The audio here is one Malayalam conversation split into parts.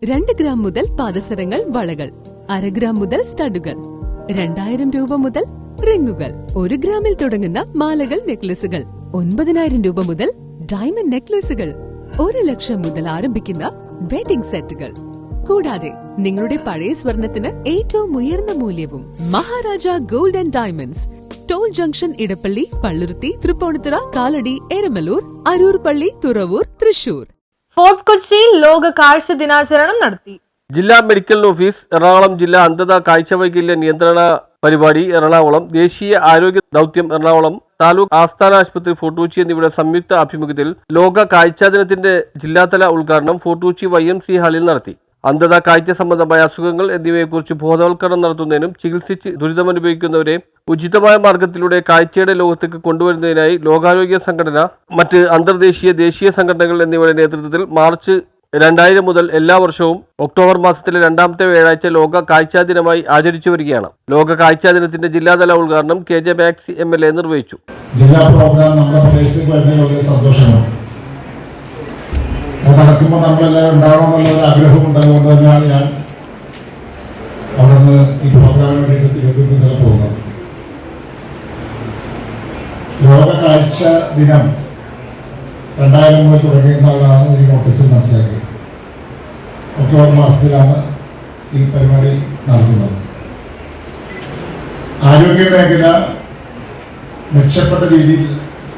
2 ഗ്രാം മുതൽ പാദസരങ്ങൾ, വളകൾ, 1/2 ഗ്രാം മുതൽ സ്റ്റഡുകൾ, 2000 രൂപ മുതൽ റിങ്ങുകൾ, 1 ഗ്രാമിൽ തുടങ്ങുന്ന മാലകൾ, നെക്ലസുകൾ, 9000 രൂപ മുതൽ ഡയമണ്ട് നെക്ലസുകൾ, 1 ലക്ഷം മുതൽ ആരംഭിക്കുന്ന വെഡിംഗ് സെറ്റുകൾ. കൂടാതെ നിങ്ങളുടെ പഴയ സ്വർണത്തിന് ഏറ്റവും ഉയർന്ന മൂല്യവും. Maharaja gold and diamonds, toll junction, Edappally, Palluruthy, Tripunithura, Kalady, Eramalloor, Aroor പള്ളി, തുറവൂർ, തൃശൂർ. ഫോർട്ട് കൊച്ചിയിൽ ലോക കാഴ്ച ദിനാചരണം നടത്തി. ജില്ലാ മെഡിക്കൽ ഓഫീസ്, എറണാകുളം ജില്ലാ അന്ധത കാഴ്ചവൈകല്യ നിയന്ത്രണ പരിപാടി എറണാകുളം, ദേശീയ ആരോഗ്യ ദൗത്യം എറണാകുളം, താലൂക്ക് ആസ്ഥാന ആശുപത്രി ഫോർട്ട് കൊച്ചി എന്നിവയുടെ സംയുക്ത ആഭിമുഖ്യത്തിൽ ലോക കാഴ്ചാ ദിനത്തിന്റെ ജില്ലാതല ഉദ്ഘാടനം ഫോർട്ട് കൊച്ചി YMC ഹാളിൽ നടത്തി. അന്ധത, കാഴ്ച സംബന്ധമായ അസുഖങ്ങൾ എന്നിവയെക്കുറിച്ച് ബോധവൽക്കരണം നടത്തുന്നതിനും ചികിത്സിച്ച് ദുരിതമനുഭവിക്കുന്നവരെ ഉചിതമായ മാർഗത്തിലൂടെ കാഴ്ചയുടെ ലോകത്തേക്ക് കൊണ്ടുവരുന്നതിനായി ലോകാരോഗ്യ സംഘടന, മറ്റ് അന്തർദേശീയ, ദേശീയ സംഘടനകൾ എന്നിവയുടെ നേതൃത്വത്തിൽ മാർച്ച് 2000 മുതൽ എല്ലാ വർഷവും ഒക്ടോബർ മാസത്തിലെ 2ാമത്തെ വ്യാഴാഴ്ച ലോക കാഴ്ചാ ദിനമായി ആചരിച്ചു വരികയാണ്. ലോക കാഴ്ചാ ദിനത്തിന്റെ ജില്ലാതല ഉദ്ഘാടനം KJ Maxi MLA നിർവഹിച്ചു. ജില്ലാ പ്രോഗ്രാം നമ്മുടെ പ്രദേശത്ത് വലിയ സന്തോഷമാണ്. അത് നടക്കുമ്പോൾ നമ്മളെല്ലാം ഉണ്ടാവണമെന്നുള്ള ആഗ്രഹം ഉണ്ടാകുന്നത് തന്നെയാണ് ഞാൻ അവിടെ നിന്ന് ഈ പ്രോഗ്രാമിന് വേണ്ടിയിട്ട് തിരുവനന്തപുരത്ത് പോകുന്നത്. ലോക കാഴ്ച ദിനം 2000 മുതൽ തുടങ്ങിയെന്നാണ് എനിക്ക് നോട്ടീസിൽ മനസ്സിലാക്കിയത്. ഒക്ടോബർ മാസത്തിലാണ് ഈ പരിപാടി നടത്തുന്നത്. ആരോഗ്യ മേഖല മെച്ചപ്പെട്ട രീതിയിൽ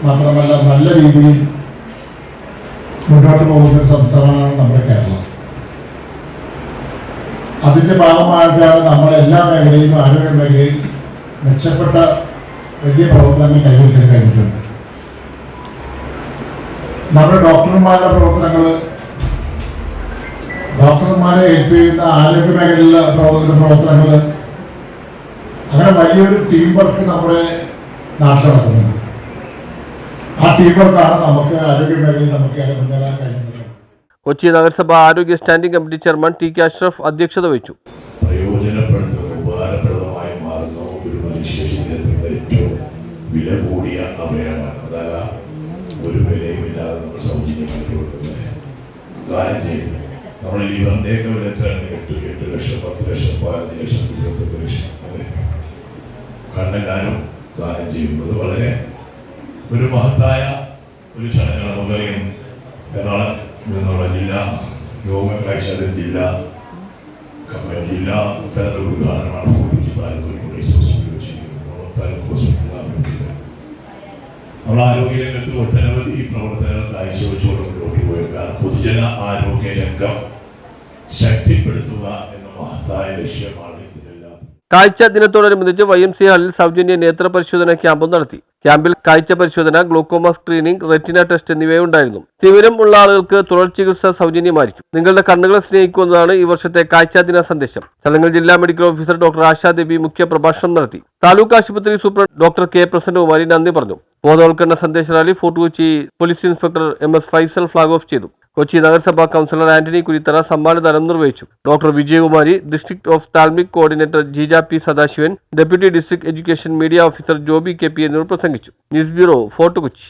മാത്രമല്ല നല്ല രീതിയിൽ മുന്നോട്ട് പോകുന്ന സംസ്ഥാനമാണ് നമ്മുടെ കേരളം. അതിൻ്റെ ഭാഗമായിട്ടാണ് നമ്മുടെ എല്ലാ മേഖലയിലും ആരോഗ്യ മേഖലയിൽ മെച്ചപ്പെട്ട വലിയ പ്രവർത്തനങ്ങൾ കൈവരിക്കാൻ കഴിഞ്ഞിട്ടുണ്ട്. നമ്മുടെ ഡോക്ടർമാരുടെ പ്രവർത്തനങ്ങൾ, ഡോക്ടർമാരെ ഏൽപ്പിക്കുന്ന ആരോഗ്യ മേഖലയിലെ പ്രവർത്തനങ്ങൾ, അങ്ങനെ വലിയൊരു ടീം വർക്ക് നമ്മുടെ നാട്ടിൽ നടക്കുന്നുണ്ട്. ആ ടീം വർക്കാണ് നമുക്ക് ആരോഗ്യ മേഖലയിൽ നമുക്ക് മുന്നേറാൻ കഴിയുന്നത്. കൊച്ചി നഗരസഭ ആരോഗ്യ standing committee chairman TK Ashraf അധ്യക്ഷത വഹിച്ചു. ഉപകാരപ്രദമായി മാറുന്ന ഒരു മനുഷ്യ ശരീരത്തിന്റെ ഏറ്റവും വില കൂടിയ അവയവമാണ്. അതായത് ഒരു വിലയുമില്ലാതെ നമ്മൾ സൗജന്യമായിട്ട് കൊടുക്കുന്നത് ദാനം ചെയ്യുന്നത്. നമ്മൾ ലിവറിൻ്റെയൊക്കെ വില എത്രയാണ്? 8 ലക്ഷം, 10 ലക്ഷം, 15 ലക്ഷം, 21 ലക്ഷം. അതെ, കണ്ണെല്ലാവരും ദാനം ചെയ്യുന്നത് വളരെ ഒരു മഹത്തായ ഒരു ചടങ്ങ്. നമുക്കറിയാം, എറണാകുളം നിന്നുള്ള ജില്ലാ യോഗ കാഴ്ച ജില്ലാ ഉദ്ഘാടനമാണ് നമ്മൾ ആരോഗ്യ രംഗത്ത് ഒട്ടനവധി പ്രവർത്തനങ്ങൾ കാഴ്ചവെച്ചുകൊണ്ട് മുന്നോട്ട് പോയേക്കാം. പൊതുജന ആരോഗ്യ രംഗം ശക്തിപ്പെടുത്തുക എന്ന മഹത്തായ ലക്ഷ്യമാണ് ഇതിലെല്ലാം. കാഴ്ച ദിനത്തോടനുബന്ധിച്ച് YMC ഹാളിൽ സൗജന്യ നേത്ര പരിശോധന ക്യാമ്പും നടത്തി. ക്യാമ്പിൽ കാഴ്ച പരിശോധന, ഗ്ലൂക്കോമ സ്ക്രീനിംഗ്, റെറ്റിന ടെസ്റ്റ് എന്നിവയുണ്ടായിരുന്നു. തിമിരം ഉള്ള ആളുകൾക്ക് തുടർ ചികിത്സ സൗജന്യമായിരിക്കും. നിങ്ങളുടെ കണ്ണുകളെ സ്നേഹിക്കുന്നതാണ് ഈ വർഷത്തെ കാഴ്ചാ ദിന സന്ദേശം. ചടങ്ങിൽ ജില്ലാ മെഡിക്കൽ ഓഫീസർ ഡോക്ടർ ആശാ ദേവി മുഖ്യ പ്രഭാഷണം നടത്തി. താലൂക്ക് ആശുപത്രി സൂപ്രണ്ട് ഡോക്ടർ K പ്രസന്നകുമാരി നന്ദി പറഞ്ഞു. ബോധവൽക്കരണ സന്ദേശ rally fort Kochi police inspector MS Faisal flag off ചെയ്തു. കൊച്ചി നഗരസഭാ കൗൺസിലർ ആന്റണി കുരിത്തറ സമ്മാനദാനം നിർവഹിച്ചു. Doctor Vijayakumari, district ophthalmic coordinator Jeeja P Sadasivan, deputy district education media officer Joby KP എന്നിവർ പ്രസംഗിച്ചു. News bureau, fort Kochi.